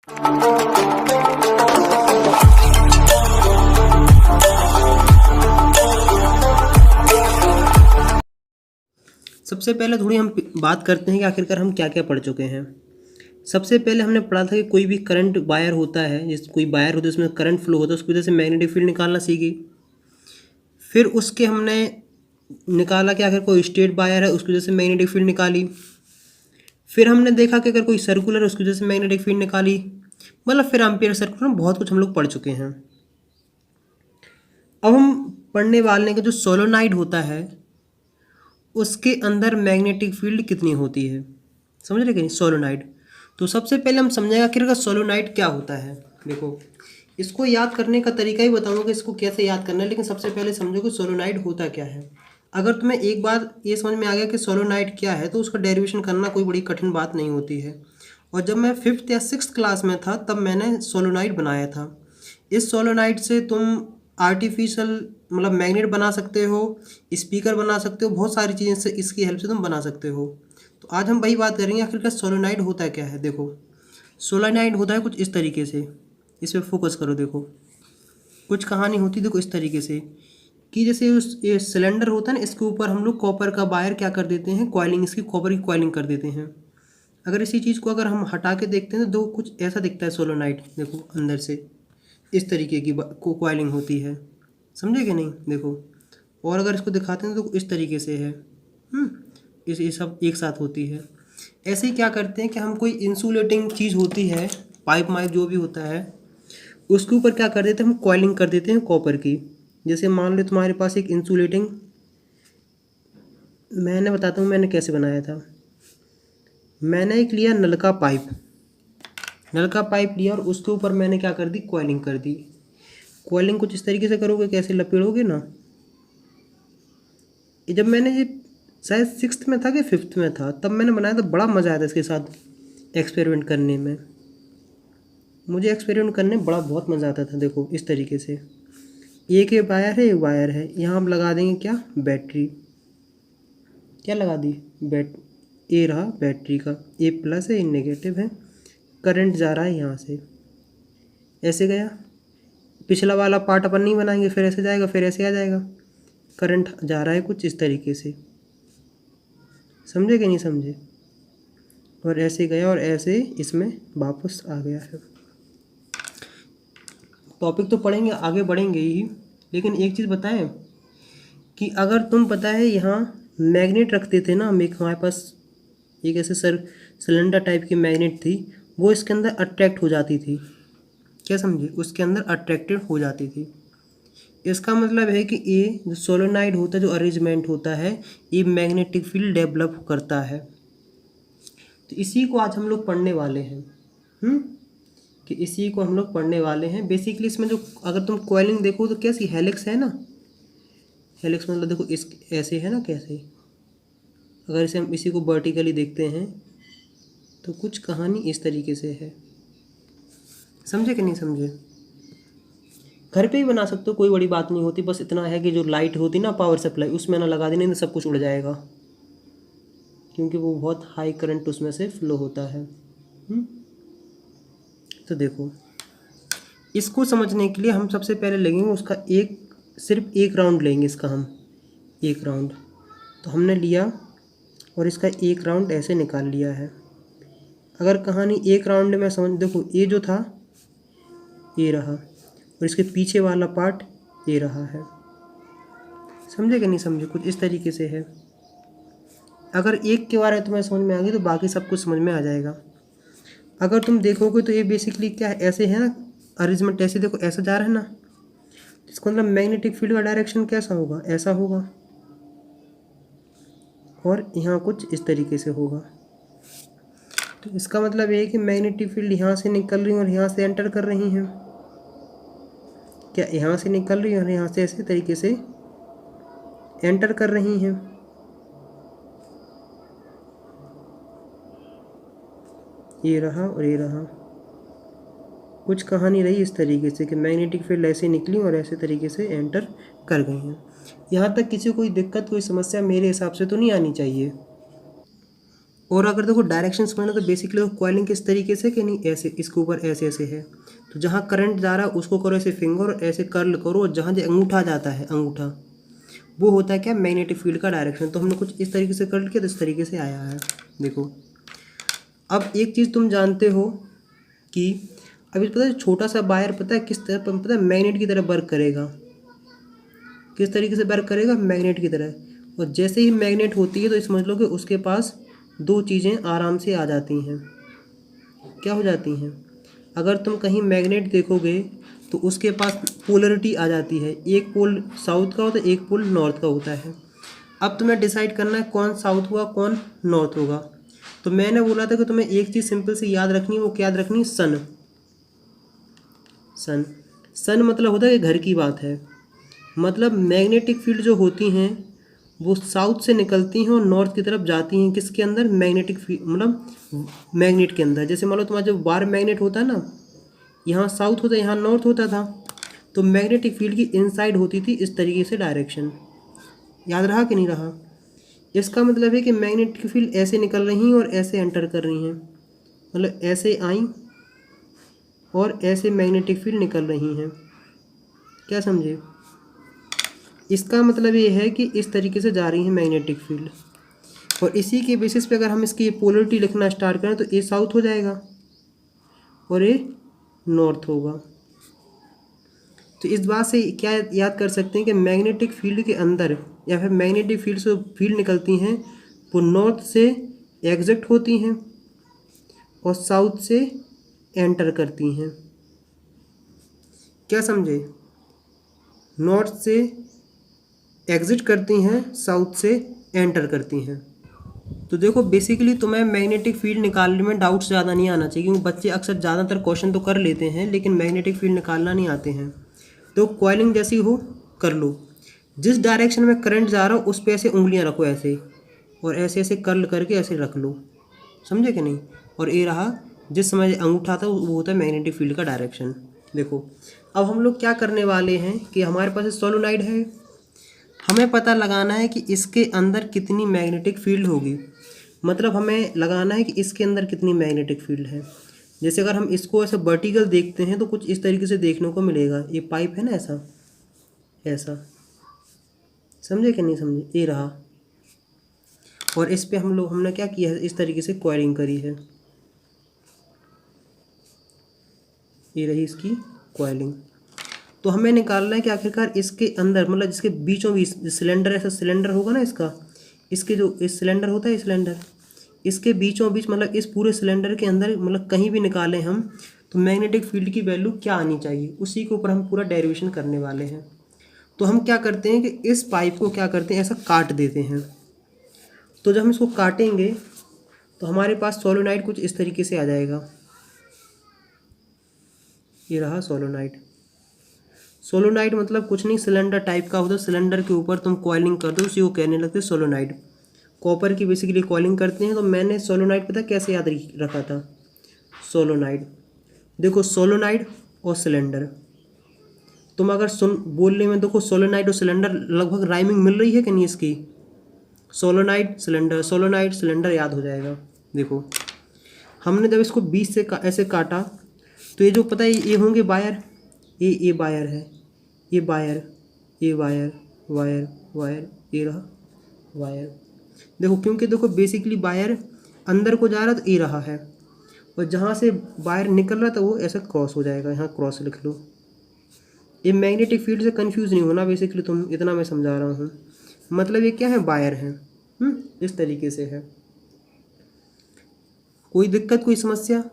सबसे पहले थोड़ी हम बात करते हैं कि आखिरकार हम क्या क्या पढ़ चुके हैं। सबसे पहले हमने पढ़ा था कि कोई भी करंट वायर होता है, जिस कोई वायर होता है उसमें करंट फ्लो होता है, उसकी वजह से मैग्नेटिक फील्ड निकालना सीखी। फिर उसके हमने निकाला कि आखिर कोई स्ट्रेट वायर है, उसकी वजह से मैग्नेटिक फील्ड निकाली। फिर हमने देखा कि अगर कोई सर्कुलर है, उसकी वजह से मैग्नेटिक फील्ड निकाली। मतलब फिर एम्पियर सर्कुलर में बहुत कुछ हम लोग पढ़ चुके हैं। अब हम पढ़ने वाले हैं कि जो सोलोनाइड होता है उसके अंदर मैग्नेटिक फील्ड कितनी होती है। समझ रहे कि नहीं, सोलोनाइड। तो सबसे पहले हम समझेंगे कि सोलोनाइड क्या होता है। देखो, इसको याद करने का तरीका ही बताऊंगा कि इसको कैसे याद करना है, लेकिन सबसे पहले समझो कि सोलोनाइड होता क्या है। अगर तुम्हें एक बार ये समझ में आ गया कि सोलोनाइड क्या है तो उसका डेरिवेशन करना कोई बड़ी कठिन बात नहीं होती है। और जब मैं 5th या 6th क्लास में था तब मैंने सोलोनाइड बनाया था। इस सोलोनाइड से तुम आर्टिफिशियल मतलब मैग्नेट बना सकते हो, स्पीकर बना सकते हो, बहुत सारी चीज़ें से इसकी हेल्प से तुम बना सकते हो। तो आज हम वही बात करेंगे आखिरकार सोलोनाइड होता क्या है। देखो, सोलोनाइड होता है कुछ इस तरीके से, इस पर फोकस करो। देखो, कुछ कहानी होती है देखो इस तरीके से कि जैसे उस ये सिलेंडर होता है ना, इसके ऊपर हम लोग कॉपर का वायर क्या कर देते हैं, कॉइलिंग, इसकी कॉपर की कॉइलिंग कर देते हैं। अगर इसी चीज़ को अगर हम हटा के देखते हैं तो दो कुछ ऐसा दिखता है सोलोनाइड। देखो, अंदर से इस तरीके की कॉइलिंग होती है, समझे कि नहीं। देखो, और अगर इसको दिखाते हैं तो इस तरीके से है। ये सब एक साथ होती है। ऐसे ही क्या करते हैं कि हम कोई इंसुलेटिंग चीज़ होती है, पाइप माइप जो भी होता है, उसके ऊपर क्या कर देते हैं, हम कॉइलिंग कर देते हैं कॉपर की। जैसे मान लो तुम्हारे पास एक इंसुलेटिंग, मैंने बताता हूँ मैंने कैसे बनाया था। मैंने एक लिया नलका पाइप, नलका पाइप लिया और उसके ऊपर मैंने क्या कर दी, कॉइलिंग कर दी। कॉइलिंग कुछ इस तरीके से करोगे, कैसे लपेड़ोगे ना। ये जब मैंने ये शायद 6th में था कि 5th में था तब मैंने बनाया था, बड़ा मज़ा आया था इसके साथ एक्सपेरिमेंट करने में। मुझे एक्सपेरिमेंट करने में बहुत मज़ा आता था। देखो, इस तरीके से एक ये वायर है, यहाँ हम लगा देंगे क्या, बैटरी। क्या लगा दी, ए रहा बैटरी का, ए प्लस है, ए नेगेटिव है। करंट जा रहा है यहाँ से, ऐसे गया। पिछला वाला पार्ट अपन नहीं बनाएंगे, फिर ऐसे जाएगा, फिर ऐसे आ जाएगा। करंट जा रहा है कुछ इस तरीके से, समझे कि नहीं समझे। और ऐसे गया और ऐसे इसमें वापस आ गया है। टॉपिक तो पढ़ेंगे, आगे बढ़ेंगे ही, लेकिन एक चीज़ बताएं कि अगर तुम पता है यहाँ मैग्नेट रखते थे ना हम, एक हमारे पास एक ऐसे सिलेंडर टाइप की मैग्नेट थी, वो इसके अंदर अट्रैक्ट हो जाती थी। क्या समझे, उसके अंदर अट्रैक्टेड हो जाती थी। इसका मतलब है कि ये जो सोलोनाइड होता है, जो अरेंजमेंट होता है, ये मैग्नेटिक फील्ड डेवलप करता है। तो इसी को आज हम लोग पढ़ने वाले हैं। कि इसी को हम लोग पढ़ने वाले हैं। बेसिकली इसमें जो अगर तुम कॉइलिंग देखो तो कैसी हेलिक्स है ना, हेलिक्स मतलब देखो इस ऐसे है ना, कैसे। अगर इसे हम इसी को वर्टिकली देखते हैं तो कुछ कहानी इस तरीके से है, समझे कि नहीं समझे। घर पे ही बना सकते हो, कोई बड़ी बात नहीं होती। बस इतना है कि जो लाइट होती ना, पावर सप्लाई, उसमें ना लगा देनी, नहीं तो सब कुछ उड़ जाएगा, क्योंकि वो बहुत हाई करंट उसमें से फ्लो होता है। तो देखो, इसको समझने के लिए हम सबसे पहले लेंगे उसका सिर्फ एक राउंड लेंगे इसका हम, एक राउंड। तो हमने लिया और इसका एक राउंड ऐसे निकाल लिया है। अगर कहानी एक राउंड में समझ, देखो ये जो था ये रहा, और इसके पीछे वाला पार्ट ये रहा है, समझे कि नहीं समझे। कुछ इस तरीके से है। अगर एक के बारे में तुम्हें समझ में आ गई तो बाकी सब कुछ समझ में आ जाएगा। अगर तुम देखोगे तो ये बेसिकली क्या है, ऐसे है ना अरेंजमेंट, ऐसे देखो ऐसा जा रहा है ना, इसका मतलब मैग्नेटिक फील्ड का डायरेक्शन कैसा होगा, ऐसा होगा, और यहाँ कुछ इस तरीके से होगा। तो इसका मतलब ये है कि मैग्नेटिक फील्ड यहाँ से निकल रही है और यहाँ से एंटर कर रही हैं। क्या यहाँ से निकल रही है और यहाँ से ऐसे तरीके से एंटर कर रही हैं। ये रहा और ये रहा। कुछ कहानी रही इस तरीके से कि मैग्नेटिक फील्ड ऐसे निकली और ऐसे तरीके से एंटर कर गई हैं। यहाँ तक किसी कोई दिक्कत, कोई समस्या मेरे हिसाब से तो नहीं आनी चाहिए। और अगर देखो डायरेक्शन समझना तो बेसिकली तो कॉइलिंग किस तरीके से कि नहीं, ऐसे इसके ऊपर ऐसे ऐसे है, तो जहाँ करंट जा रहा है उसको करो ऐसे फिंगर और ऐसे कर्ल करो, और जहाँ जो अंगूठा जाता है अंगूठा, वो होता है क्या, मैग्नेटिक फील्ड का डायरेक्शन। तो हमने कुछ इस तरीके से कर्ल किया तो इस तरीके से आया है। देखो अब एक चीज़ तुम जानते हो कि अभी पता है छोटा सा वायर पता है किस तरह, पता है मैग्नेट की तरह वर्क करेगा। किस तरीके से वर्क करेगा, मैग्नेट की तरह। और जैसे ही मैग्नेट होती है तो समझ लो कि उसके पास दो चीज़ें आराम से आ जाती हैं। क्या हो जाती हैं, अगर तुम कहीं मैग्नेट देखोगे तो उसके पास पोलरिटी आ जाती है, एक पोल साउथ का होता है एक पोल नॉर्थ का होता है। अब तुम्हें डिसाइड करना है कौन साउथ होगा कौन नॉर्थ होगा। तो मैंने बोला था कि तुम्हें एक चीज़ सिंपल से याद रखनी है, वो क्या याद रखनी है, सन। सन सन मतलब होता है कि घर की बात है। मतलब मैग्नेटिक फील्ड जो होती हैं वो साउथ से निकलती हैं और नॉर्थ की तरफ जाती हैं, किसके अंदर, मैग्नेटिक फील्ड मतलब मैग्नेट के अंदर। जैसे मान लो तुम्हारा जो वार मैग्नेट होता है ना, यहाँ साउथ होता है यहाँ नॉर्थ होता था, तो मैग्नेटिक फील्ड की इनसाइड होती थी इस तरीके से डायरेक्शन। याद रहा कि नहीं रहा। इसका मतलब है कि मैग्नेटिक फील्ड ऐसे निकल रही हैं और ऐसे एंटर कर रही हैं, मतलब ऐसे आई और ऐसे मैग्नेटिक फील्ड निकल रही हैं। क्या समझे, इसका मतलब ये है कि इस तरीके से जा रही है मैग्नेटिक फील्ड। और इसी के बेसिस पे अगर हम इसकी पोलरिटी लिखना स्टार्ट करें तो ए साउथ हो जाएगा और ए नॉर्थ होगा। तो इस बात से क्या याद कर सकते हैं कि मैग्नेटिक फील्ड के अंदर या फिर मैग्नेटिक फील्ड से फील्ड निकलती हैं वो नॉर्थ से एग्जिट होती हैं और साउथ से एंटर करती हैं। क्या समझे, नॉर्थ से एग्जिट करती हैं साउथ से एंटर करती हैं। तो देखो बेसिकली तुम्हें मैग्नेटिक फील्ड निकालने में डाउट्स ज़्यादा नहीं आना चाहिए, क्योंकि बच्चे अक्सर ज़्यादातर क्वेश्चन तो कर लेते हैं लेकिन मैग्नेटिक फील्ड निकालना नहीं आते हैं। तो कॉइलिंग जैसी हो कर लो, जिस डायरेक्शन में करंट जा रहा हो उस पर ऐसे उंगलियां रखो ऐसे, और ऐसे ऐसे कर्ल करके ऐसे रख लो, समझे कि नहीं। और ये रहा जिस समय अंगूठा था वो होता है मैग्नेटिक फील्ड का डायरेक्शन। देखो अब हम लोग क्या करने वाले हैं कि हमारे पास सोलोनाइड है, हमें पता लगाना है कि इसके अंदर कितनी मैग्नेटिक फील्ड होगी। मतलब हमें लगाना है कि इसके अंदर कितनी मैग्नेटिक फील्ड है। जैसे अगर हम इसको ऐसे वर्टिकल देखते हैं तो कुछ इस तरीके से देखने को मिलेगा, ये पाइप है ना ऐसा ऐसा, समझे कि नहीं समझे, ये रहा। और इस पे हमने क्या किया है, इस तरीके से कॉइलिंग करी है, ये रही इसकी कॉइलिंग। तो हमें निकालना है कि आखिरकार इसके अंदर मतलब जिसके बीचों बीच सिलेंडर, ऐसा सिलेंडर होगा ना इसका, इसके जो इस सिलेंडर होता है सिलेंडर, इसके बीचों बीच मतलब इस पूरे सिलेंडर के अंदर मतलब कहीं भी निकालें हम तो मैग्नेटिक फील्ड की वैल्यू क्या आनी चाहिए, उसी के ऊपर हम पूरा डेरिवेशन करने वाले हैं। तो हम क्या करते हैं कि इस पाइप को क्या करते हैं, ऐसा काट देते हैं। तो जब हम इसको काटेंगे तो हमारे पास सोलोनाइड कुछ इस तरीके से आ जाएगा, ये रहा सोलोनाइड। सोलोनाइड मतलब कुछ नहीं, सिलेंडर टाइप का होता है, सिलेंडर के ऊपर तुम कॉइलिंग कर दो उसी को कहने लगते सोलोनाइड। कॉपर की बेसिकली कॉइलिंग करते हैं। तो मैंने सोलोनाइड पता कैसे याद रखा था, सोलोनाइड। देखो सोलोनाइड और सिलेंडर, तुम अगर सुन बोलने में देखो सोलोनाइड और सिलेंडर लगभग राइमिंग मिल रही है कि नहीं इसकी, सोलोनाइड सिलेंडर याद हो जाएगा। देखो हमने जब इसको बीच से ऐसे काटा तो ये जो पता है ये होंगे वायर, ये वायर है, ये वायर, ये वायर वायर वायर, ये रहा वायर। देखो क्योंकि देखो बेसिकली वायर अंदर को जा रहा तो ये रहा है, और जहाँ से वायर निकल रहा था वो ऐसा क्रॉस हो जाएगा, यहाँ क्रॉस लिख लो। ये मैग्नेटिक फील्ड से कंफ्यूज नहीं होना बेसिकली, तुम इतना मैं समझा रहा हूँ। मतलब ये क्या है, वायर है, इस तरीके से है। कोई दिक्कत कोई समस्या।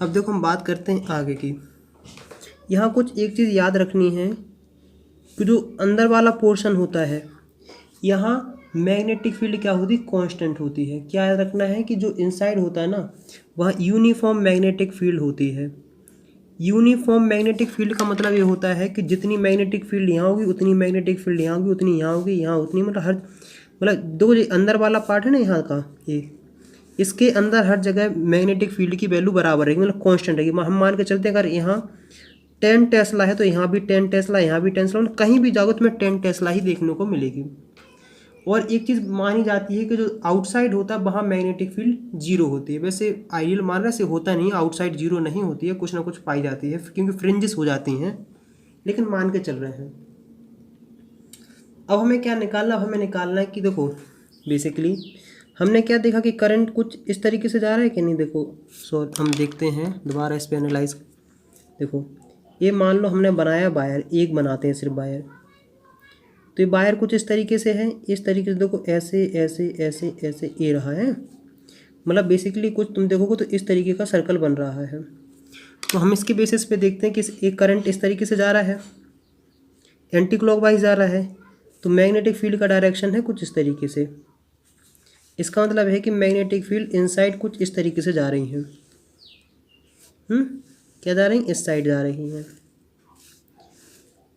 अब देखो हम बात करते हैं आगे की। यहाँ कुछ एक चीज़ याद रखनी है कि जो अंदर वाला पोर्शन होता है यहाँ मैग्नेटिक फील्ड क्या होती है, कांस्टेंट होती है। क्या याद रखना है कि जो इनसाइड होता है ना वहाँ यूनिफॉर्म मैग्नेटिक फील्ड होती है। यूनिफॉर्म मैग्नेटिक फील्ड का मतलब ये होता है कि जितनी मैग्नेटिक फील्ड यहाँ होगी उतनी मैग्नेटिक फील्ड यहाँ होगी, उतनी यहाँ होगी, यहाँ उतनी, मतलब हर मतलब दो जो अंदर वाला पार्ट है ना यहाँ का, ये इसके अंदर हर जगह मैग्नेटिक फील्ड की वैल्यू बराबर रहेगी, मतलब कांस्टेंट रहेगी। हम मान के चलते हैं अगर यहाँ 10 टेस्ला है तो यहाँ भी 10 टेस्ला, यहाँ भी 10 टेस्ला, कहीं भी जाओगे तुम्हें 10 टेस्ला ही देखने को मिलेगी। और एक चीज़ मानी जाती है कि जो आउटसाइड होता है वहाँ मैग्नेटिक फील्ड जीरो होती है। वैसे आइडियल मान रहे से होता नहीं, आउटसाइड जीरो नहीं होती है, कुछ ना कुछ पाई जाती है क्योंकि फ्रिंजेस हो जाती हैं, लेकिन मान के चल रहे हैं। अब हमें क्या निकालना, अब हमें निकालना है कि देखो बेसिकली हमने क्या देखा कि करंट कुछ इस तरीके से जा रहा है कि नहीं। देखो हम देखते हैं दोबारा इस पर एनालाइज। देखो ये मान लो हमने बनाया वायर, एक बनाते हैं सिर्फ वायर, तो ये वायर कुछ इस तरीके से है, इस तरीके से देखो ऐसे ऐसे ऐसे ऐसे ये रहा है, मतलब बेसिकली कुछ तुम देखोगे तो इस तरीके का सर्कल बन रहा है। तो हम इसके बेसिस पे देखते हैं कि एक करंट इस तरीके से जा रहा है, एंटी क्लॉकवाइज जा रहा है, तो मैग्नेटिक फील्ड का डायरेक्शन है कुछ इस तरीके से। इसका मतलब है कि मैग्नेटिक फील्ड इनसाइड कुछ इस तरीके से जा रही है। क्या जा रही हैं, इस साइड जा रही हैं।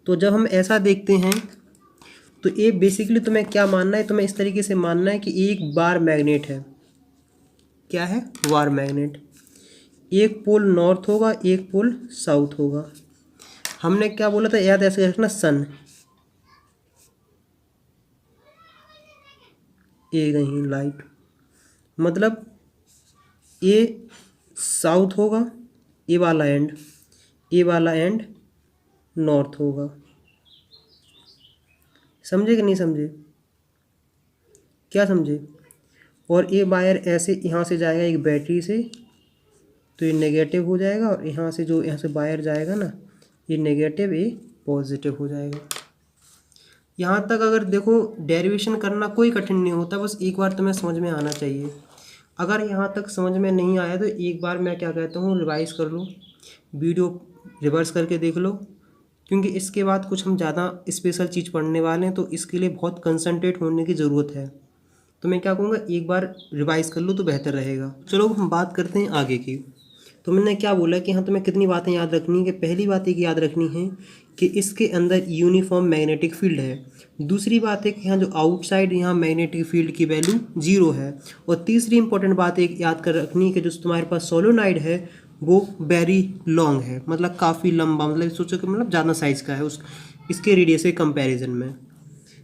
तो जब हम ऐसा देखते हैं तो ये बेसिकली तुम्हें क्या मानना है, तुम्हें इस तरीके से मानना है कि एक बार मैग्नेट है, क्या है, वार मैग्नेट। एक पोल नॉर्थ होगा, एक पोल साउथ होगा। हमने क्या बोला था, याद ऐसे रखना, सन ये कहीं लाइट, मतलब ये साउथ होगा, ये वाला एंड, ये वाला एंड नॉर्थ होगा। समझे कि नहीं समझे, क्या समझे। और ये वायर ऐसे यहाँ से जाएगा एक बैटरी से, तो ये नेगेटिव हो जाएगा, और यहाँ से जो यहाँ से वायर जाएगा ना, ये नेगेटिव ये पॉजिटिव हो जाएगा। यहाँ तक अगर देखो डेरिवेशन करना कोई कठिन नहीं होता, बस एक बार तुम्हें समझ में आना चाहिए। अगर यहाँ तक समझ में नहीं आया तो एक बार मैं क्या कहता हूँ, रिवाइज कर लो, वीडियो रिवर्स करके देख लो, क्योंकि इसके बाद कुछ हम ज़्यादा स्पेशल चीज़ पढ़ने वाले हैं, तो इसके लिए बहुत कंसंट्रेट होने की ज़रूरत है। तो मैं क्या कहूँगा, एक बार रिवाइज कर लो तो बेहतर रहेगा। चलो हम बात करते हैं आगे की। तो मैंने क्या बोला कि हाँ तुम्हें कितनी बातें याद रखनी है, कि पहली बात एक याद रखनी है कि इसके अंदर यूनिफॉर्म मैग्नेटिक फील्ड है। दूसरी बात है कि यहाँ जो आउटसाइड यहाँ मैग्नेटिक फील्ड की वैल्यू जीरो है। और तीसरी इंपॉर्टेंट बात एक याद कर रखनी है कि जो तुम्हारे पास सोलोनाइड है वो वेरी लॉन्ग है, मतलब काफ़ी लंबा, मतलब सोचो कि मतलब ज़्यादा साइज़ का है उस इसके रेडियस के कंपैरिजन में।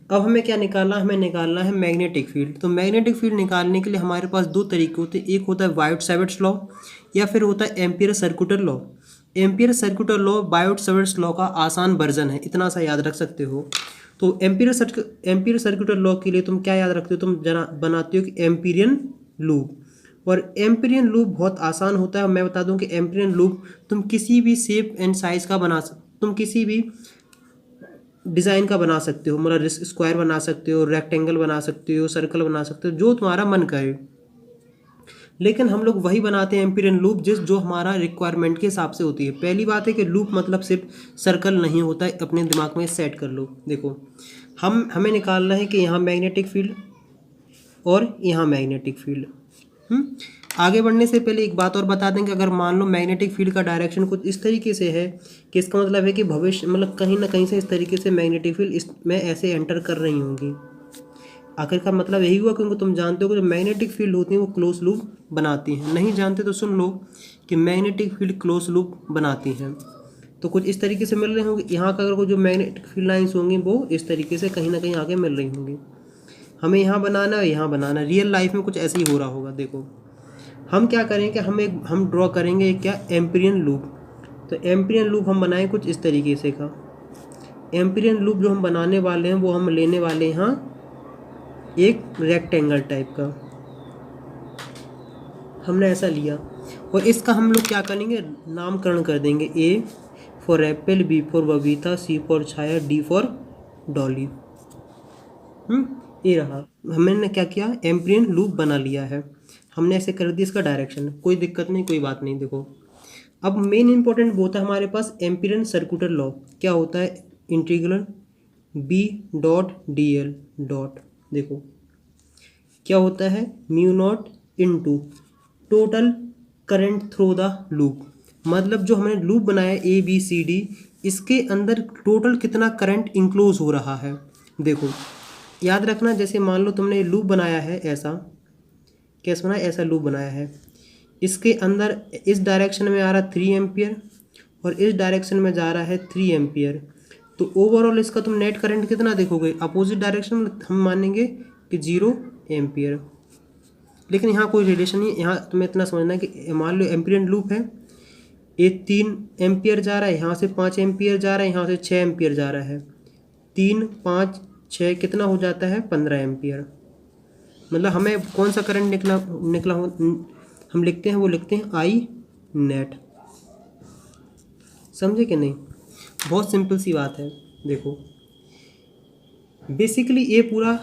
अब हमें क्या निकालना, हमें निकालना है मैग्नेटिक फील्ड। तो मैग्नेटिक फील्ड निकालने के लिए हमारे पास दो तरीके होते हैं, एक होता है बायोट-सैवर्ट्स लॉ या फिर होता है Ampere circular law. Ampere circular law Biot Savart's law का आसान वर्जन है, इतना सा याद रख सकते हो। तो एम्पियर सर्कुलर लॉ के लिए तुम क्या याद रखते हो, तुम जना बनाते हो कि एम्पिरियन लूप। और एम्पिरियन लूप बहुत आसान होता है। मैं बता दूं कि एम्पिरियन लूप तुम किसी भी शेप एंड साइज़ का तुम किसी भी डिज़ाइन का बना सकते हो, मतलब स्क्वायर बना सकते हो, रेक्टेंगल बना सकते हो, सर्कल बना सकते हो, जो तुम्हारा मन करे। लेकिन हम लोग वही बनाते हैं एम्पिरियन लूप जो हमारा रिक्वायरमेंट के हिसाब से होती है। पहली बात है कि लूप मतलब सिर्फ सर्कल नहीं होता है, अपने दिमाग में सेट कर लो। देखो हमें निकालना है कि यहाँ मैग्नेटिक फील्ड और यहाँ मैग्नेटिक फील्ड। आगे बढ़ने से पहले एक बात और बता दें कि अगर मान लो मैग्नेटिक फील्ड का डायरेक्शन कुछ इस तरीके से है, कि इसका मतलब है कि भविष्य मतलब कहीं ना कहीं से इस तरीके से मैग्नेटिक फील्ड इसमें ऐसे एंटर कर रही होंगी। आखिरकार मतलब यही हुआ, क्योंकि तुम जानते हो कि जो मैग्नेटिक फील्ड होती है वो क्लोज लूप बनाती हैं। नहीं जानते तो सुन लो कि मैग्नेटिक फील्ड क्लोज लूप बनाती हैं। तो कुछ इस तरीके से मिल रहे होंगे, यहाँ का अगर कोई जो मैग्नेटिक फील्ड लाइन्स होंगी वो इस तरीके से कहीं ना कहीं आगे मिल रही होंगी। हमें यहाँ बनाना है, यहाँ बनाना है। रियल लाइफ में कुछ ऐसे ही हो रहा होगा। देखो हम क्या करेंगे, हम ड्रॉ करेंगे एक क्या, एम्पिरियन लूप। तो एम्पिरियन लूप हम बनाएं कुछ इस तरीके से का। एम्पिरियन लूप जो हम बनाने वाले हैं वो हम लेने वाले हैं यहाँ एक रेक्टेंगल टाइप का, हमने ऐसा लिया। और इसका हम लोग क्या करेंगे, नामकरण कर देंगे। A for apple, B for Babita, C for Chhaya, D for Dolly. ये रहा, हमने क्या किया, एम्पिरियन लूप बना लिया है। हमने ऐसे कर दिया, इसका डायरेक्शन कोई दिक्कत नहीं, कोई बात नहीं। देखो अब मेन इंपॉर्टेंट वो होता है हमारे पास एम्पिरियन सर्कुलर लॉ। क्या होता है, integral B dot D L dot, देखो क्या होता है, mu naught into total current through the loop. मतलब जो हमने लूप बनाया ए बी सी डी, इसके अंदर टोटल कितना करंट इंक्लोज हो रहा है। देखो याद रखना, जैसे मान लो तुमने लूप बनाया है, ऐसा कैसे बनाया, ऐसा लूप बनाया है। इसके अंदर इस डायरेक्शन में आ रहा 3 एम्पियर और इस डायरेक्शन में जा रहा है 3 एम्पियर। तो ओवरऑल इसका तुम नेट करंट कितना देखोगे, अपोजिट डायरेक्शन में हम मानेंगे कि 0 एम्पियर। लेकिन यहाँ कोई रिलेशन नहीं है, यहाँ तुम्हें इतना समझना है कि मान लो एम्पिरियन लूप है, ये 3 एम्पियर जा रहा है, यहाँ से 5 एम्पियर जा रहा है, यहाँ से 6 एम्पियर जा रहा है, 3 5 6 कितना हो जाता है 15 एम्पियर। मतलब हमें कौन सा करंट निकला हो हम लिखते हैं, वो लिखते हैं आई नेट। समझे कि नहीं? बहुत सिंपल सी बात है। देखो बेसिकली ये पूरा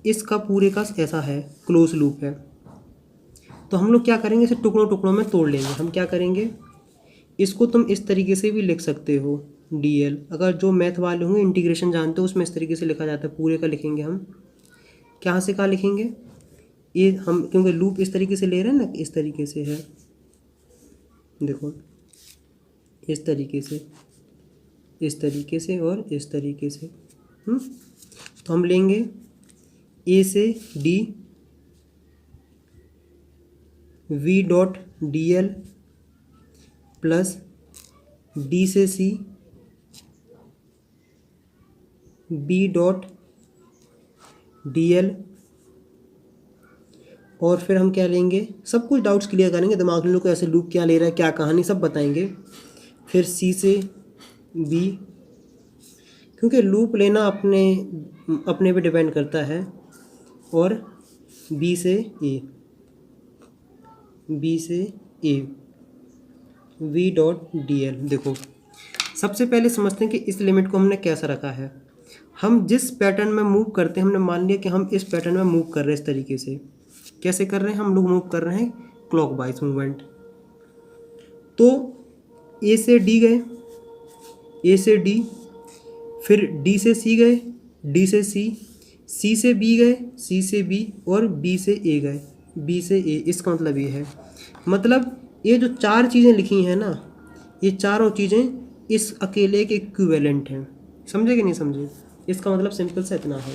इसका पूरे का ऐसा है, क्लोज लूप है। तो हम लोग क्या करेंगे, इसे टुकड़ों टुकड़ों में तोड़ लेंगे। हम क्या करेंगे, इसको तुम इस तरीके से भी लिख सकते हो dl। अगर जो मैथ वाले होंगे इंटीग्रेशन जानते हो उसमें इस तरीके से लिखा जाता है, पूरे का लिखेंगे हम। कहाँ से कहाँ लिखेंगे, ये हम क्योंकि लूप इस तरीके से ले रहे हैं ना, इस तरीके से है, देखो इस तरीके से, इस तरीके से और इस तरीके से। तो हम लेंगे a से d v dot dl plus d से c b डॉट dl। और फिर हम क्या लेंगे, सब कुछ डाउट्स क्लियर करेंगे, दिमाग में लोग ऐसे लूप क्या ले रहा है, क्या कहानी, सब बताएंगे। फिर c से b, क्योंकि लूप लेना अपने पे डिपेंड करता है। और b से a v डॉट dl। देखो सबसे पहले समझते हैं कि इस लिमिट को हमने कैसा रखा है। हम जिस पैटर्न में मूव करते हैं, हमने मान लिया कि हम इस पैटर्न में मूव कर रहे हैं इस तरीके से। कैसे कर रहे हैं, हम लोग मूव कर रहे हैं क्लॉकवाइज मूवमेंट। तो a से d गए, a से d, फिर d से c गए, d से c से b गए, c से b, और b से a गए, b से a। इसका मतलब ये है, मतलब ये जो 4 चीज़ें लिखी हैं ना, ये चारों चीज़ें इस अकेले के इक्विवेलेंट हैं। समझे कि नहीं समझे? इसका मतलब सिंपल सा इतना है।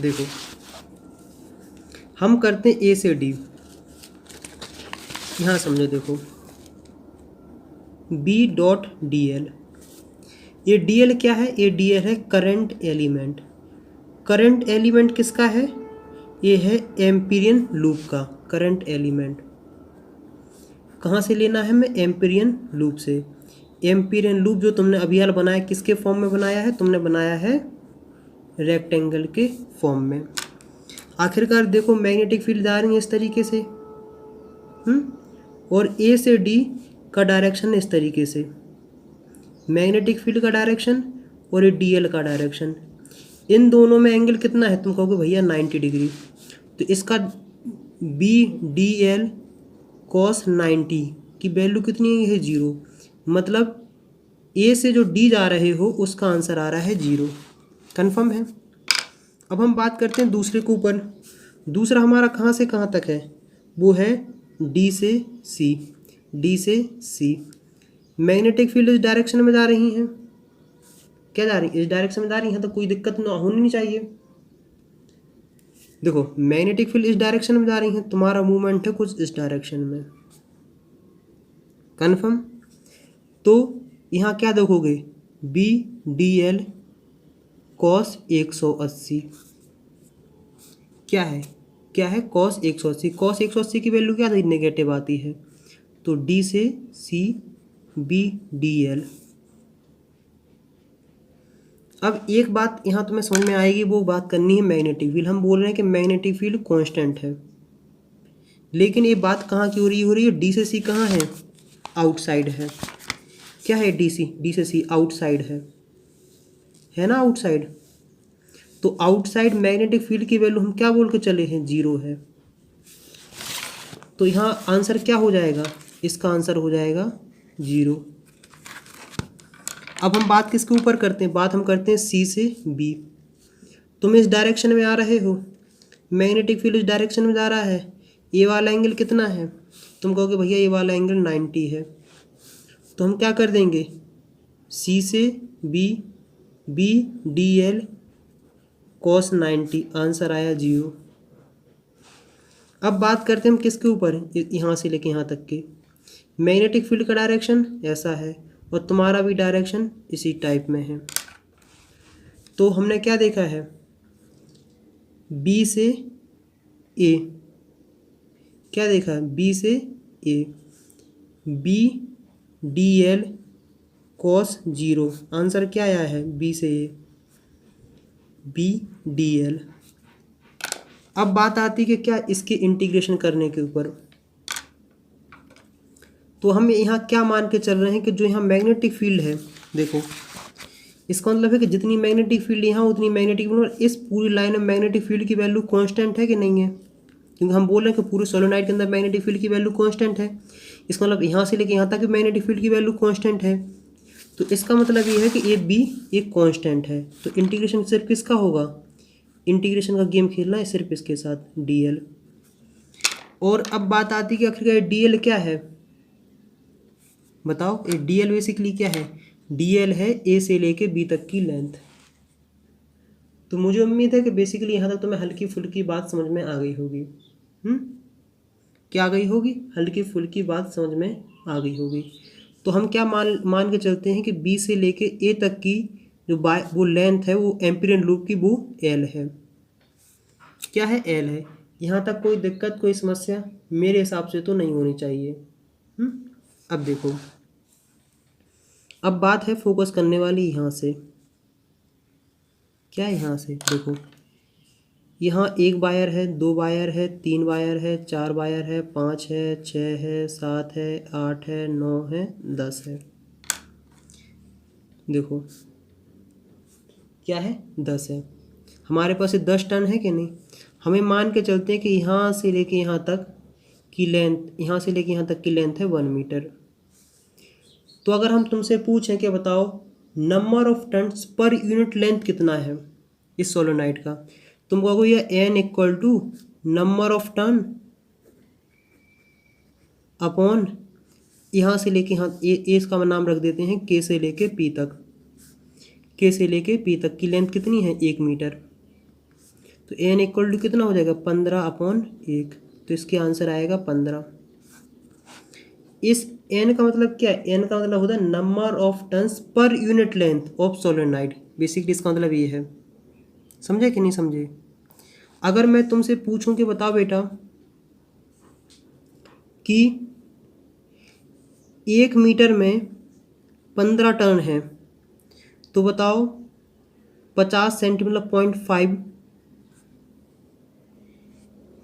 देखो हम करते हैं a से d, यहाँ समझो। देखो b डॉट dl, ये dl क्या है, ये dl है करंट एलिमेंट। करंट एलिमेंट किसका है, ये है एम्पिरियन लूप का करंट एलिमेंट। कहाँ से लेना है हमें, एम्पिरियन लूप से। एम्पिरियन लूप जो तुमने अभी हाल बनाया, किसके फॉर्म में बनाया है, तुमने बनाया है रेक्टेंगल के फॉर्म में। आखिरकार देखो मैग्नेटिक फील्ड जा रही है इस तरीके से, और ए से डी का डायरेक्शन इस तरीके से, मैग्नेटिक फील्ड का डायरेक्शन और ये डीएल का डायरेक्शन। इन दोनों में एंगल कितना है, तुम कहोगे भैया 90 डिग्री। तो इसका बी डी एल कॉस 90 की वैल्यू कितनी है, ये 0। मतलब ए से जो डी जा रहे हो उसका आंसर आ रहा है 0। कन्फर्म है? अब हम बात करते हैं दूसरे के ऊपर। दूसरा हमारा कहाँ से कहाँ तक है, वो है डी से सी, डी से सी। मैग्नेटिक फील्ड इस डायरेक्शन में जा रही हैं, क्या जा रही है, इस डायरेक्शन में जा रही हैं, तो कोई दिक्कत ना होनी नहीं चाहिए। देखो मैग्नेटिक फील्ड इस डायरेक्शन में जा रही हैं, तुम्हारा मूवमेंट है कुछ इस डायरेक्शन में। कन्फर्म? तो यहाँ क्या देखोगे, बी डी एल कॉस 180 क्या है, क्या है, कॉस 180। कॉस 180 की वैल्यू क्या नेगेटिव आती है, तो डी से सी बी डी एल। अब एक बात यहाँ तुम्हें समझ में आएगी, वो बात करनी है मैग्नेटिक फील्ड। हम बोल रहे हैं कि मैग्नेटिक फील्ड कांस्टेंट है, लेकिन ये बात कहाँ की हो रही है, डी से सी कहाँ है, आउटसाइड है। क्या है डी से सी आउटसाइड है ना, आउटसाइड। तो आउटसाइड मैग्नेटिक फील्ड की वैल्यू हम क्या बोल के चले हैं, 0 है। तो यहाँ आंसर क्या हो जाएगा, इसका आंसर हो जाएगा 0। अब हम बात किसके ऊपर करते हैं, बात हम करते हैं सी से बी। तुम इस डायरेक्शन में आ रहे हो, मैग्नेटिक फील्ड इस डायरेक्शन में जा रहा है, ये वाला एंगल कितना है, तुम कहोगे भैया ये वाला एंगल 90 है। तो हम क्या कर देंगे, सी से B B D L cos 90, answer आया 0। अब बात करते हैं हम किसके ऊपर, यहाँ से लेके यहाँ तक के। मैग्नेटिक फील्ड का डायरेक्शन ऐसा है और तुम्हारा भी डायरेक्शन इसी टाइप में है। तो हमने क्या देखा है, बी से ए, क्या देखा है, बी से A, B D L cos 0, answer क्या आया है, बी से ए, बी डी एल। अब बात आती है कि क्या इसके इंटीग्रेशन करने के ऊपर, तो हम यहाँ क्या मान के चल रहे हैं कि जो यहाँ मैग्नेटिक फील्ड है, देखो इसका मतलब है कि जितनी मैग्नेटिक फील्ड यहाँ उतनी मैग्नेटिक फील्ड, इस पूरी लाइन में मैग्नेटिक फील्ड की वैल्यू कांस्टेंट है कि नहीं है, क्योंकि हम बोल रहे हैं कि पूरे सोलेनोइड के अंदर मैग्नेटिक फील्ड की वैल्यू कांस्टेंट है। इसका मतलब यहाँ से लेके यहाँ तक मैग्नेटिक फील्ड की वैल्यू कांस्टेंट है, तो इसका मतलब ये है कि ए बी एक कांस्टेंट है। तो इंटीग्रेशन सिर्फ किसका होगा, इंटीग्रेशन का गेम खेलना है सिर्फ इसके साथ डी एल। और अब बात आती है कि आखिर डी एल क्या है, बताओ, ये डी एल बेसिकली क्या है, डी एल है ए से लेके बी तक की लेंथ। तो मुझे उम्मीद है कि बेसिकली यहाँ तक तुम्हें हल्की फुल्की बात समझ में आ गई होगी। क्या आ गई होगी, हल्की फुल्की बात समझ में आ गई होगी। तो हम क्या मान के चलते हैं कि बी से लेके ए तक की जो वो लेंथ है वो एम्पीरियन लूप की वो एल है, क्या है, एल है। यहाँ तक कोई दिक्कत कोई समस्या मेरे हिसाब से तो नहीं होनी चाहिए। अब देखो, अब बात है फोकस करने वाली यहाँ से, क्या है, यहाँ से देखो, यहाँ 1 वायर है, 2 वायर है, 3 वायर है, 4 वायर है, 5 है, 6 है, 7 है, 8 है, 9 है, 10 है। देखो क्या है, 10 है। हमारे पास 10 टन है कि नहीं। हमें मान के चलते हैं कि यहाँ से लेके यहाँ तक की लेंथ, यहाँ से लेके यहाँ तक की लेंथ है 1 मीटर। तो अगर हम तुमसे पूछें कि बताओ number of turns per unit length कितना है इस सोलेनोइड का, तुम कहोगे ये N equal to number of turn upon यहाँ से लेके यहाँ ए इसका नाम रख देते हैं के से लेके पी तक, के से लेके पी तक की लेंथ कितनी है 1 मीटर। तो एन इक्वल टू कितना हो जाएगा 15/1, तो इसके आंसर आएगा 15। इस एन का मतलब क्या है, एन का मतलब होता है number of turns per unit length of solenoid, basically इसका मतलब ये है। समझे कि नहीं समझे। अगर मैं तुमसे पूछूं कि बताओ बेटा कि 1 मीटर में 15 टन है, तो बताओ 50 सेंटीमीटर 0.5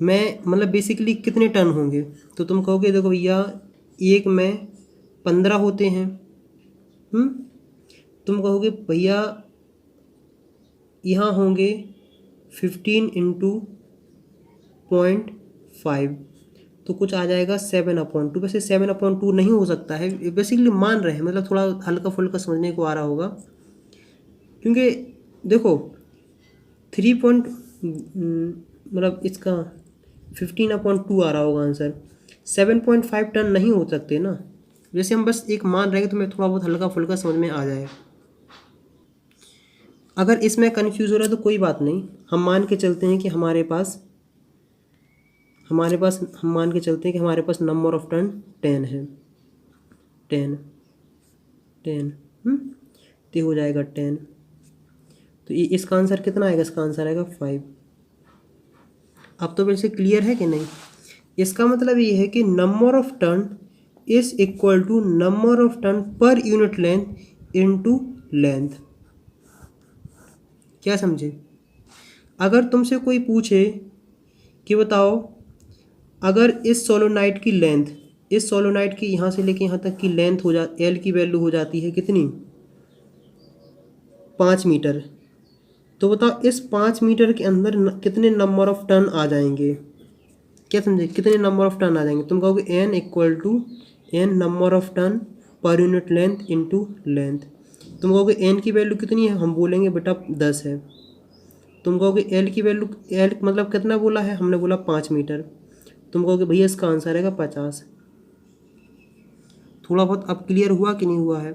में मतलब बेसिकली कितने टन होंगे। तो तुम कहोगे देखो भैया 1 में 15 होते हैं, तुम कहोगे भैया यहाँ होंगे 15 × 0.5, तो कुछ आ जाएगा 7/2। वैसे 7/2 नहीं हो सकता है, बेसिकली मान रहे हैं, मतलब थोड़ा हल्का फुल्का समझने को आ रहा होगा, क्योंकि देखो 3 मतलब इसका 15/2 आ रहा होगा आंसर, 7.5 टन नहीं हो सकते ना। वैसे हम बस एक मान रहे हैं, तो मैं थोड़ा बहुत हल्का फुल्का समझ में आ जाए। अगर इसमें कन्फ्यूज़ हो रहा है तो कोई बात नहीं, हम मान के चलते हैं कि हमारे पास हम मान के चलते हैं कि हमारे पास नंबर ऑफ टन 10 है, 10 तो हो जाएगा 10। तो ये इसका आंसर कितना आएगा, इसका आंसर आएगा 5। अब तो वैसे क्लियर है कि नहीं। इसका मतलब ये है कि number of turn is equal to number of turn per unit length into length. क्या समझे। अगर तुमसे कोई पूछे कि बताओ अगर इस सोलेनोइड की लेंथ, इस सोलेनोइड की यहाँ से लेके यहाँ तक की लेंथ हो जा एल की वैल्यू हो जाती है कितनी 5 मीटर, तो बताओ इस 5 मीटर के अंदर कितने नंबर ऑफ टन आ जाएंगे। क्या समझे, कितने नंबर ऑफ टन आ जाएंगे। तुम कहोगे N equal to N number of turn per unit length into length. तुम कहोगे एन की वैल्यू कितनी है, हम बोलेंगे बेटा 10 है। तुम कहोगे एल की वैल्यू, एल मतलब कितना बोला है, हमने बोला 5 मीटर। तुम कहोगे भैया इसका आंसर आएगा 50। थोड़ा बहुत अब क्लियर हुआ कि नहीं हुआ है।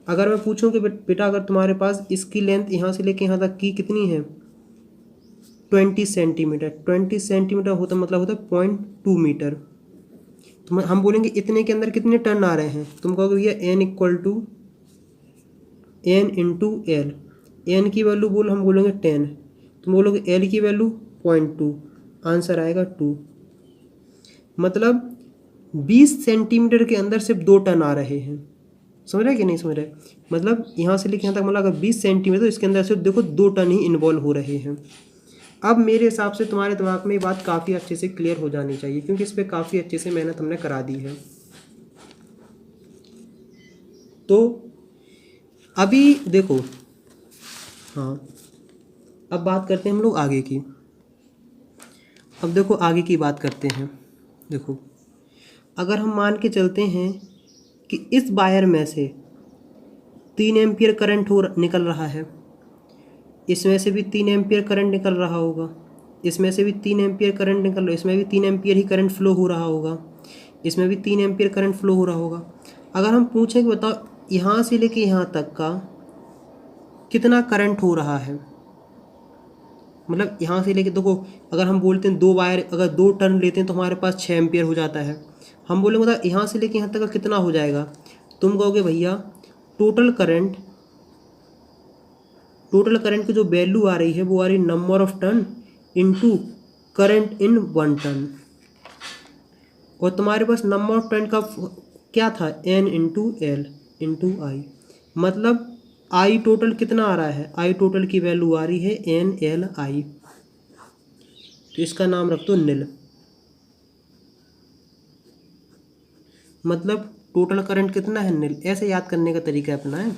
अगर मैं पूछूं कि बेटा अगर तुम्हारे पास इसकी लेंथ यहाँ से लेके यहाँ तक की कितनी है 20 सेंटीमीटर, 20 सेंटीमीटर होता मतलब होता है 0.2 मीटर, तो हम बोलेंगे इतने के अंदर कितने टन आ रहे हैं। तुम कहोगे भैया N equal to N into L, N की वैल्यू हम बोलेंगे 10, तुम बोलोगे एल की वैल्यू 0.2, आंसर आएगा 2। मतलब 20 सेंटीमीटर के अंदर सिर्फ 2 टन आ रहे हैं। समझ रहे कि नहीं समझ रहे? मतलब यहाँ से लेके यहाँ तक मतलब अगर 20 सेंटीमीटर तो इसके अंदर सिर्फ देखो 2 टन ही इन्वॉल्व हो रहे हैं। अब मेरे हिसाब से तुम्हारे दिमाग में ये बात काफ़ी अच्छे से क्लियर हो जानी चाहिए, क्योंकि इस पर काफ़ी अच्छे से मेहनत हमने करा दी है। तो अभी देखो, हाँ अब बात करते हैं हम लोग आगे की। अब देखो आगे की बात करते हैं। देखो अगर हम मान के चलते हैं कि इस वायर में से 3 एम्पियर करंट निकल रहा है, इसमें से भी 3 एम्पियर करंट निकल रहा होगा, इसमें से भी 3 एम्पियर करंट निकल रहा है, इसमें भी 3 एम्पियर ही करंट फ्लो हो रहा होगा, इसमें भी 3 एम्पियर करंट फ्लो हो रहा होगा। अगर हम पूछें कि बताओ यहाँ से लेके यहाँ तक का कितना करंट हो रहा है, मतलब यहाँ से लेके देखो, अगर हम बोलते हैं 2 वायर अगर 2 टर्न लेते हैं तो हमारे पास 6 एम्पियर हो जाता है। हम बोलेंगे बताओ यहाँ से लेके यहाँ तक का कितना हो जाएगा, तुम कहोगे भैया टोटल करंट की जो वैल्यू आ रही है वो आ रही number of turn into current in 1 turn, और तुम्हारे पास नंबर ऑफ टन का क्या था, n इंटू एल इंटू आई। मतलब आई टोटल कितना आ रहा है, आई टोटल की वैल्यू आ रही है NLI, तो इसका नाम रख दो नील। मतलब टोटल करंट कितना है, नील। ऐसे याद करने का तरीका अपना है।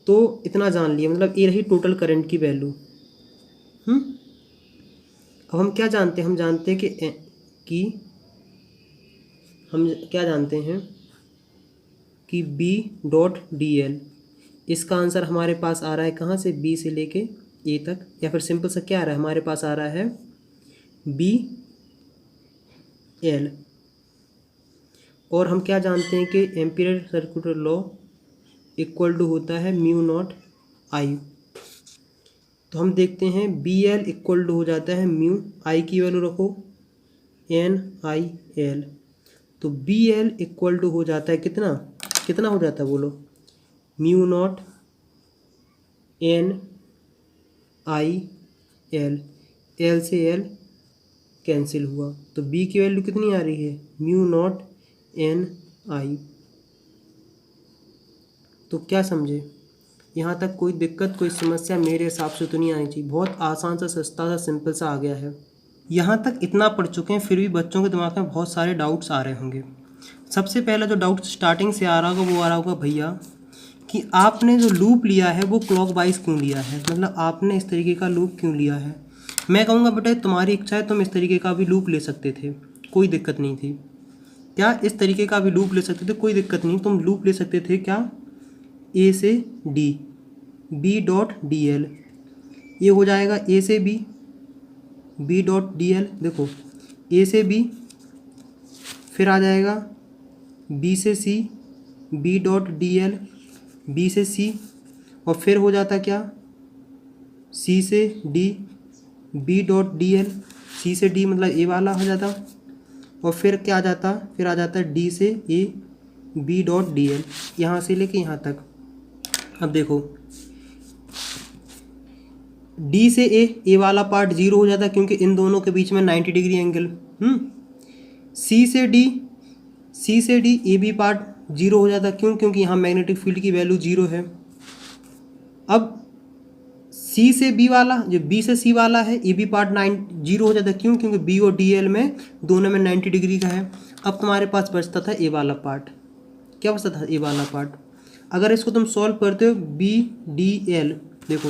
तो इतना जान लिया, मतलब ये रही टोटल करंट की वैल्यू। अब हम क्या जानते हैं, हम जानते हैं कि B.dl, इसका आंसर हमारे पास आ रहा है कहाँ से, B से लेके A तक, या फिर सिंपल सा क्या आ रहा है हमारे पास आ रहा है BL। और हम क्या जानते हैं कि Ampere circular law equal to होता है म्यू नॉट आई। तो हम देखते हैं BL इक्वल टू हो जाता है म्यू, आई की वैल्यू रखो NIL, तो BL इक्वल टू हो जाता है कितना हो जाता है बोलो, म्यू नॉट NIL, L से L कैंसिल हुआ, तो B की वैल्यू कितनी आ रही है, म्यू नॉट NI। तो क्या समझे, यहाँ तक कोई दिक्कत कोई समस्या मेरे हिसाब से तो नहीं आनी चाहिए। बहुत आसान सा सस्ता सा सिंपल सा आ गया है। यहाँ तक इतना पढ़ चुके हैं फिर भी बच्चों के दिमाग में बहुत सारे डाउट्स आ रहे होंगे। सबसे पहला जो डाउट स्टार्टिंग से आ रहा होगा वो आ रहा होगा भैया कि आपने जो लूप लिया है वो क्लॉकवाइज क्यों लिया है, मतलब आपने इस तरीके का लूप क्यों लिया है। मैं कहूँगा बेटा तुम्हारी इच्छा है, तुम इस तरीके का भी लूप ले सकते थे, कोई दिक्कत नहीं थी। क्या इस तरीके का भी लूप ले सकते थे, कोई दिक्कत नहीं, तुम लूप ले सकते थे क्या, A से D, B.dl, ये हो जाएगा A से B, B.dl। देखो A से B, फिर आ जाएगा B से C, B.dl, B से C, और फिर हो जाता क्या, C से D, B.dl, C से D मतलब A वाला हो जाता, और फिर क्या आ जाता, फिर आ जाता D से A, B.dl, यहाँ से लेके यहाँ तक। अब देखो D से A वाला पार्ट 0 हो जाता क्योंकि इन दोनों के बीच में 90 डिग्री एंगल। C से D A B पार्ट 0 हो जाता, क्योंकि यहाँ मैग्नेटिक फील्ड की वैल्यू 0 है। अब C से B वाला, जो B से C वाला है, A B पार्ट 0 हो जाता, क्योंकि B और DL में दोनों में 90 डिग्री का है। अब तुम्हारे पास बचता था A वाला पार्ट, क्या बचता था, A वाला पार्ट। अगर इसको तुम सॉल्व करते हो BDL, देखो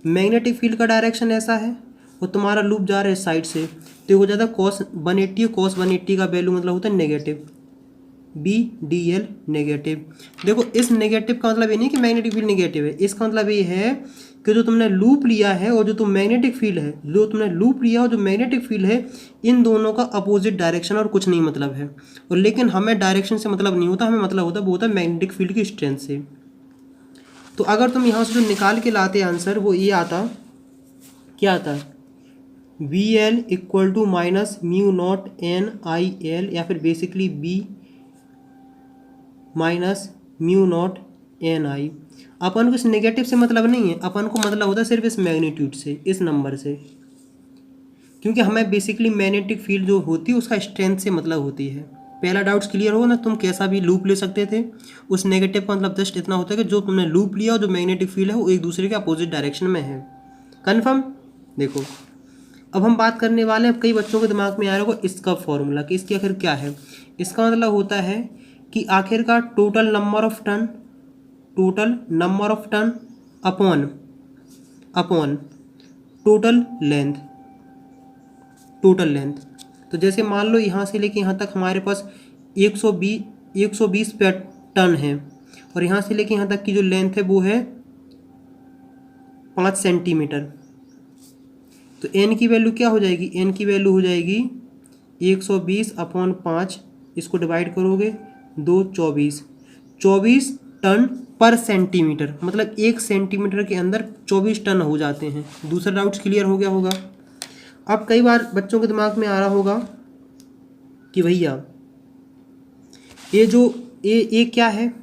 मैग्नेटिक फील्ड का डायरेक्शन ऐसा है और तुम्हारा लूप जा रहा है इस साइड से, तो हो जाता cos 180, cos 180 का वैल्यू मतलब होता है नेगेटिव, BDL नेगेटिव। देखो इस नेगेटिव का मतलब ये नहीं कि मैग्नेटिक फील्ड नेगेटिव है, इसका मतलब ये है कि जो तुमने लूप लिया है और जो तुम मैग्नेटिक फील्ड है, जो तुमने लूप लिया और जो मैग्नेटिक फील्ड है, इन दोनों का अपोजिट डायरेक्शन और कुछ नहीं मतलब है। और लेकिन हमें डायरेक्शन से मतलब नहीं होता, हमें मतलब होता है वो होता है मैग्नेटिक फील्ड की स्ट्रेंथ से। तो अगर तुम यहाँ से जो निकाल के लाते आंसर वो ये आता, क्या आता, VL equal to minus mu naught NIL, या फिर basically B minus mu naught NI। अपन को इस नेगेटिव से मतलब नहीं है, अपन को मतलब होता है सिर्फ इस मैग्नीट्यूड से, इस नंबर से। क्योंकि हमें बेसिकली मैग्नेटिक फील्ड जो होती है उसका स्ट्रेंथ से मतलब होती है। पहला डाउट्स क्लियर हो ना, तुम कैसा भी लूप ले सकते थे, उस नेगेटिव का मतलब जस्ट इतना होता है कि जो तुमने लूप लिया और जो मैग्नेटिक फील्ड है वो एक दूसरे के अपोजिट डायरेक्शन में है। कन्फर्म। देखो अब हम बात करने वाले हैं, कई बच्चों के दिमाग में आ रहा होगा इसका फॉर्मूला कि इसकी आखिर क्या है। इसका मतलब होता है कि आखिरकार total number of turn upon total length. तो जैसे मान लो यहाँ से लेके यहाँ तक हमारे पास 120 पे टन है, और यहाँ से लेके यहाँ तक की जो लेंथ है वो है 5 सेंटीमीटर। तो n की वैल्यू क्या हो जाएगी, n की वैल्यू हो जाएगी 120/5, इसको डिवाइड करोगे 24 टन पर सेंटीमीटर, मतलब 1 सेंटीमीटर के अंदर 24 टन हो जाते हैं। दूसरा डाउट्स क्लियर हो गया होगा। अब कई बार बच्चों के दिमाग में आ रहा होगा कि भैया ये क्या है,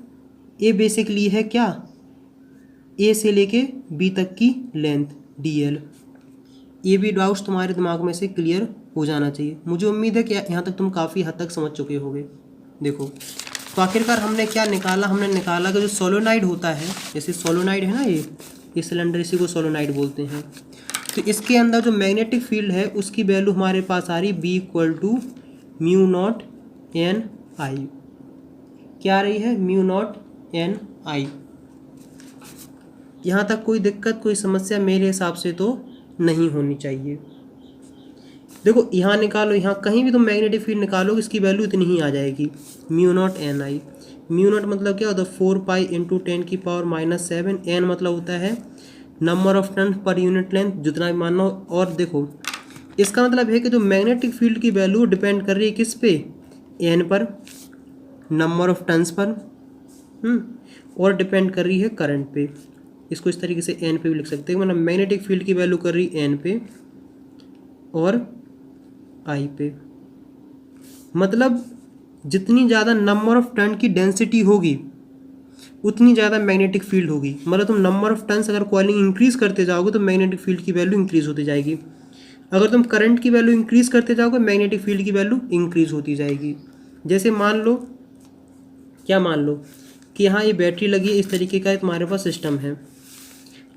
ये बेसिकली है क्या, ए से लेके बी तक की लेंथ dl। ये भी डाउट्स तुम्हारे दिमाग में से क्लियर हो जाना चाहिए। मुझे उम्मीद है कि यहाँ तक तुम काफ़ी हद तक समझ चुके होगे। देखो तो आखिरकार हमने क्या निकाला, हमने निकाला कि जो सोलोनाइड होता है, जैसे सोलोनाइड है ना ये सिलेंडर, इसी को सोलोनाइड बोलते हैं। तो इसके अंदर जो मैग्नेटिक फील्ड है उसकी वैल्यू हमारे पास आ रही B = μ0 Ni। क्या आ रही है, μ0 Ni। यहाँ तक कोई दिक्कत, कोई समस्या मेरे हिसाब से तो नहीं होनी चाहिए। देखो यहाँ निकालो, यहाँ कहीं भी तुम मैग्नेटिक फील्ड निकालो इसकी वैल्यू इतनी ही आ जाएगी, μ0 Ni। μ0 मतलब क्या होता है, 4π × 10⁻⁷। n मतलब होता है नंबर ऑफ टर्न पर यूनिट लेंथ, जितना भी मानना हो। और देखो इसका मतलब है कि जो मैग्नेटिक फील्ड की वैल्यू डिपेंड कर रही है किस पे, n पर, नंबर ऑफ टर्न्स पर, और डिपेंड कर रही है करंट पे। इसको इस तरीके से n पे भी लिख सकते हैं, मतलब मैग्नेटिक फील्ड की वैल्यू कर रही है n पे और I पे। मतलब जितनी ज़्यादा नंबर ऑफ टर्न की डेंसिटी होगी उतनी ज़्यादा मैग्नेटिक फील्ड होगी। मतलब तुम नंबर ऑफ टर्न्स अगर कॉइलिंग इंक्रीज़ करते जाओगे तो मैग्नेटिक फील्ड की वैल्यू इंक्रीज़ होती जाएगी। अगर तुम करंट की वैल्यू इंक्रीज़ करते जाओगे मैग्नेटिक फील्ड की वैल्यू इंक्रीज़ होती जाएगी। जैसे मान लो कि यहाँ ये बैटरी लगी है, इस तरीके का तुम्हारे पास सिस्टम है।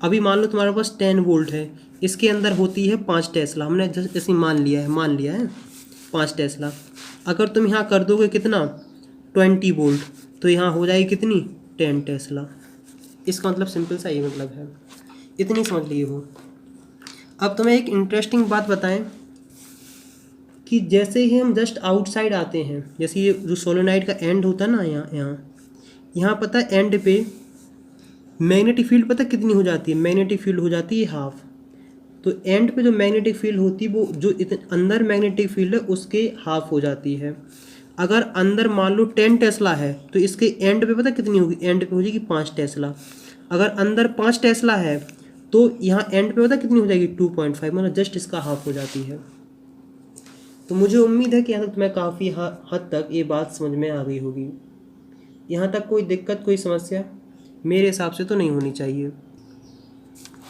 अभी मान लो तुम्हारे पास 10 वोल्ट है, इसके अंदर होती है 5 टेस्ला। हमने जैसे मान लिया है 5 टेस्ला। अगर तुम यहाँ कर दोगे कितना, 20 वोल्ट, तो यहाँ हो जाएगी कितनी, 10 टेस्ला। इसका मतलब सिंपल सा ये मतलब है, इतनी समझ लिए हो। अब तुम्हें एक इंटरेस्टिंग बात बताएं कि जैसे ही हम जस्ट आउटसाइड आते हैं, जैसे ये जो सोलेनोइड का एंड होता है ना, यहाँ पता है एंड पे मैग्नेटिक फील्ड पता कितनी हो जाती है, मैग्नेटिक फील्ड हो जाती है हाफ। तो एंड पे जो मैग्नेटिक फील्ड होती है वो जो अंदर मैग्नेटिक फील्ड है उसके हाफ हो जाती है। अगर अंदर मान लो 10 टेस्ला है तो इसके एंड पे पता कितनी होगी, एंड पे हो जाएगी 5 टेस्ला। अगर अंदर 5 टेस्ला है तो यहाँ एंड पे पता कितनी हो जाएगी, 2.5, मतलब जस्ट इसका हाफ हो जाती है। तो मुझे उम्मीद है कि यहाँ तक तुम्हें काफ़ी हद तक ये बात समझ में आ गई होगी। यहाँ तक कोई दिक्कत, कोई समस्या मेरे हिसाब से तो नहीं होनी चाहिए।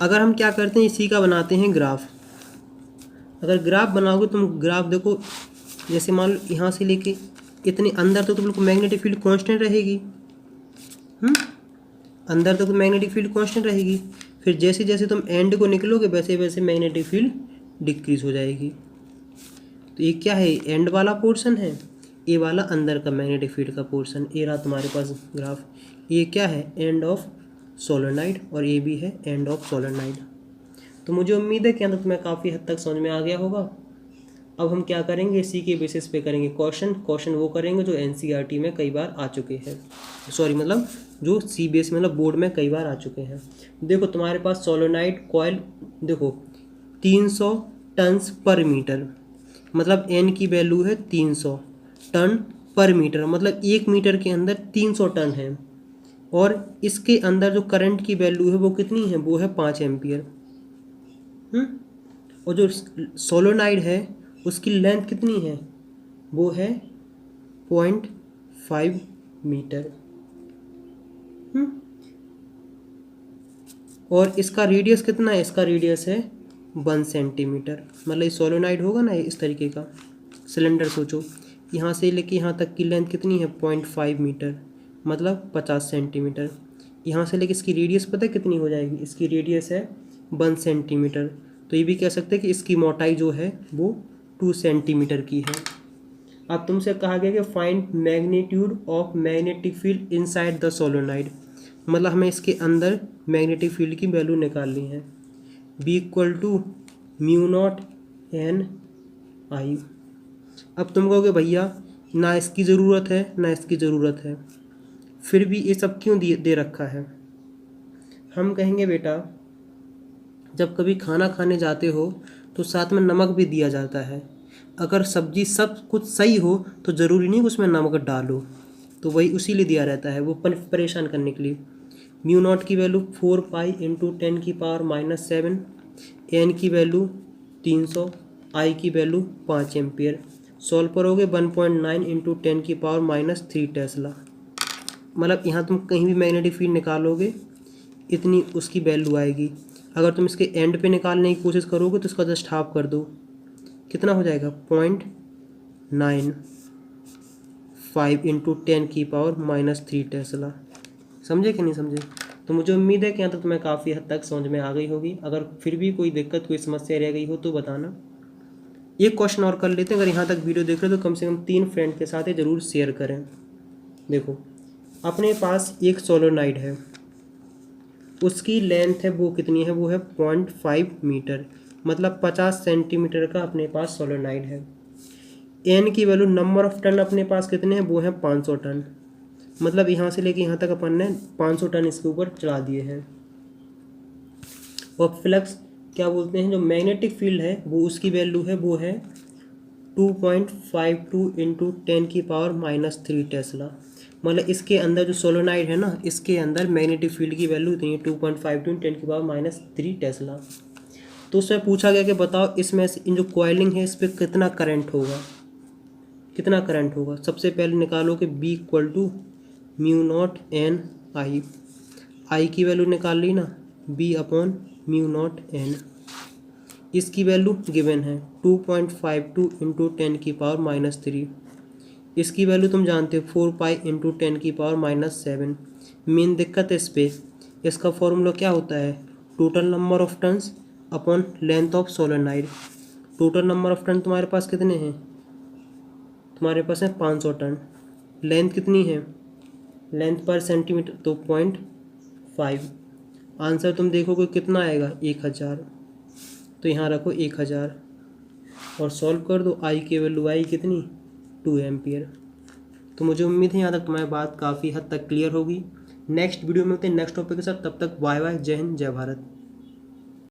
अगर हम क्या करते हैं, इसी का बनाते हैं ग्राफ। अगर ग्राफ बनाओगे तुम, ग्राफ देखो, जैसे मान लो यहाँ से लेके इतने अंदर तो बिल्कुल मैग्नेटिक फील्ड कांस्टेंट रहेगी, अंदर तक तो मैग्नेटिक फील्ड कांस्टेंट रहेगी। फिर जैसे जैसे तुम एंड को निकलोगे वैसे वैसे मैग्नेटिक फील्ड डिक्रीज हो जाएगी। तो ये क्या है, एंड वाला पोर्शन है, ये वाला अंदर का मैग्नेटिक फील्ड का पोर्शन। ये रहा तुम्हारे पास ग्राफ। ये क्या है, एंड ऑफ सोलेनोइड, और ये भी है एंड ऑफ सोलेनोइड। तो मुझे उम्मीद है कि यहाँ तक तुम्हें काफ़ी हद तक समझ में आ गया होगा। अब हम क्या करेंगे, इसी के बेसिस पे करेंगे क्वेश्चन वो करेंगे जो NCERT में कई बार आ चुके हैं, सॉरी मतलब जो CBSE मतलब बोर्ड में कई बार आ चुके हैं। देखो तुम्हारे पास सोलेनोइड कॉइल, देखो 300 टन्स पर मीटर, मतलब n की वैल्यू है 300 टन पर मीटर, मतलब 1 मीटर के अंदर 300 टन है। और इसके अंदर जो करंट की वैल्यू है वो कितनी है, वो है 5 एम्पियर। और जो सोलेनोइड है उसकी लेंथ कितनी है, वो है 0.5 मीटर। और इसका रेडियस कितना है, इसका रेडियस है 1 सेंटीमीटर। मतलब ये सोलोनाइड होगा ना इस तरीके का सिलेंडर, सोचो यहाँ से लेके यहाँ तक की लेंथ कितनी है 0.5 मीटर, मतलब 50 सेंटीमीटर। यहाँ से लेके इसकी रेडियस पता है कितनी हो जाएगी, इसकी रेडियस है 1 सेंटीमीटर। तो ये भी कह सकते हैं कि इसकी मोटाई जो है वो 2 सेंटीमीटर की है। अब तुमसे कहा गया कि find magnitude of magnetic field inside the solenoid, मतलब हमें इसके अंदर मैग्नेटिक फील्ड की वैल्यू निकालनी है। B equal to mu naught N I. अब तुम कहोगे भैया ना इसकी ज़रूरत है ना इसकी ज़रूरत है, फिर भी ये सब क्यों दे रखा है। हम कहेंगे बेटा जब कभी खाना खाने जाते हो तो साथ में नमक भी दिया जाता है। अगर सब्जी सब कुछ सही हो तो ज़रूरी नहीं कि उसमें नमक डालो, तो वही उसी लिए दिया रहता है, वो परेशान करने के लिए। म्यू नॉट की वैल्यू 4 पाई इंटू 10⁻⁻7, एन की वैल्यू 300, आई की वैल्यू 5 एम्पियर। सॉल्व करोगे 1.9 इंटू 10⁻³ टेस्ला। मतलब यहाँ तुम कहीं भी मैग्नेटिक फील्ड निकालोगे इतनी उसकी वैल्यू आएगी। अगर तुम इसके एंड पे निकालने की कोशिश करोगे तो इसका जस्ट हाफ कर दो, कितना हो जाएगा 0.95 इंटू 10⁻³ टेस्ला। समझे कि नहीं समझे। तो मुझे उम्मीद है कि यहाँ तक तुम्हें काफ़ी हद तक समझ में आ गई होगी। अगर फिर भी कोई दिक्कत कोई समस्या रह गई हो तो बताना। एक क्वेश्चन और कर लेते हैं। अगर यहाँ तक वीडियो देख रहे हो तो कम से कम 3 फ्रेंड के साथ ही ज़रूर शेयर करें। देखो अपने पास एक सोलोनाइड है, उसकी लेंथ है वो कितनी है, वो है 0.5 मीटर, मतलब 50 सेंटीमीटर का अपने पास सोलोनाइड है। एन की वैल्यू नंबर ऑफ टन अपने पास कितने हैं, वो है 500 टन। मतलब यहाँ से लेके यहाँ तक अपन ने 500 टन इसके ऊपर चढ़ा दिए हैं। और फ्लक्स क्या बोलते हैं, जो मैग्नेटिक फील्ड है वो उसकी वैल्यू है वो है 2.52 इंटू 10⁻³ टेस्ला। मतलब इसके अंदर जो सोलोनाइड है ना, इसके अंदर मैग्नेटिक फील्ड की वैल्यू इतनी है 2.52 10⁻³ टेस्ला। तो उसमें पूछा गया कि बताओ इसमें से इन जो कॉइलिंग है इस पर कितना करंट होगा, कितना करंट होगा। सबसे पहले निकालो कि B equal to mu naught N I. I की वैल्यू निकाल ली ना, B upon mu naught N. इसकी वैल्यू गिवन है 2.52 इंटू 10⁻³ इसकी वैल्यू तुम जानते हो 4 पाई इंटू 10⁻⁷। मेन दिक्कत है इस पर, इसका फॉर्मूला क्या होता है, total number of turns upon length of solenoid. Total number of turn तुम्हारे पास कितने हैं, तुम्हारे पास है 500 टन। लेंथ कितनी है, लेंथ पर सेंटीमीटर तो 0.5। आंसर तुम देखोगे कितना आएगा 1000, तो यहाँ रखो 1000 और सॉल्व कर दो। आई की वैल्यू आई कितनी 2 एम्पियर। तो मुझे उम्मीद है यहाँ तक तुम्हारी बात काफ़ी हद तक क्लियर होगी। नेक्स्ट वीडियो में मिलते हैं नेक्स्ट टॉपिक के साथ, तब तक बाय बाय, जय हिंद जय भारत।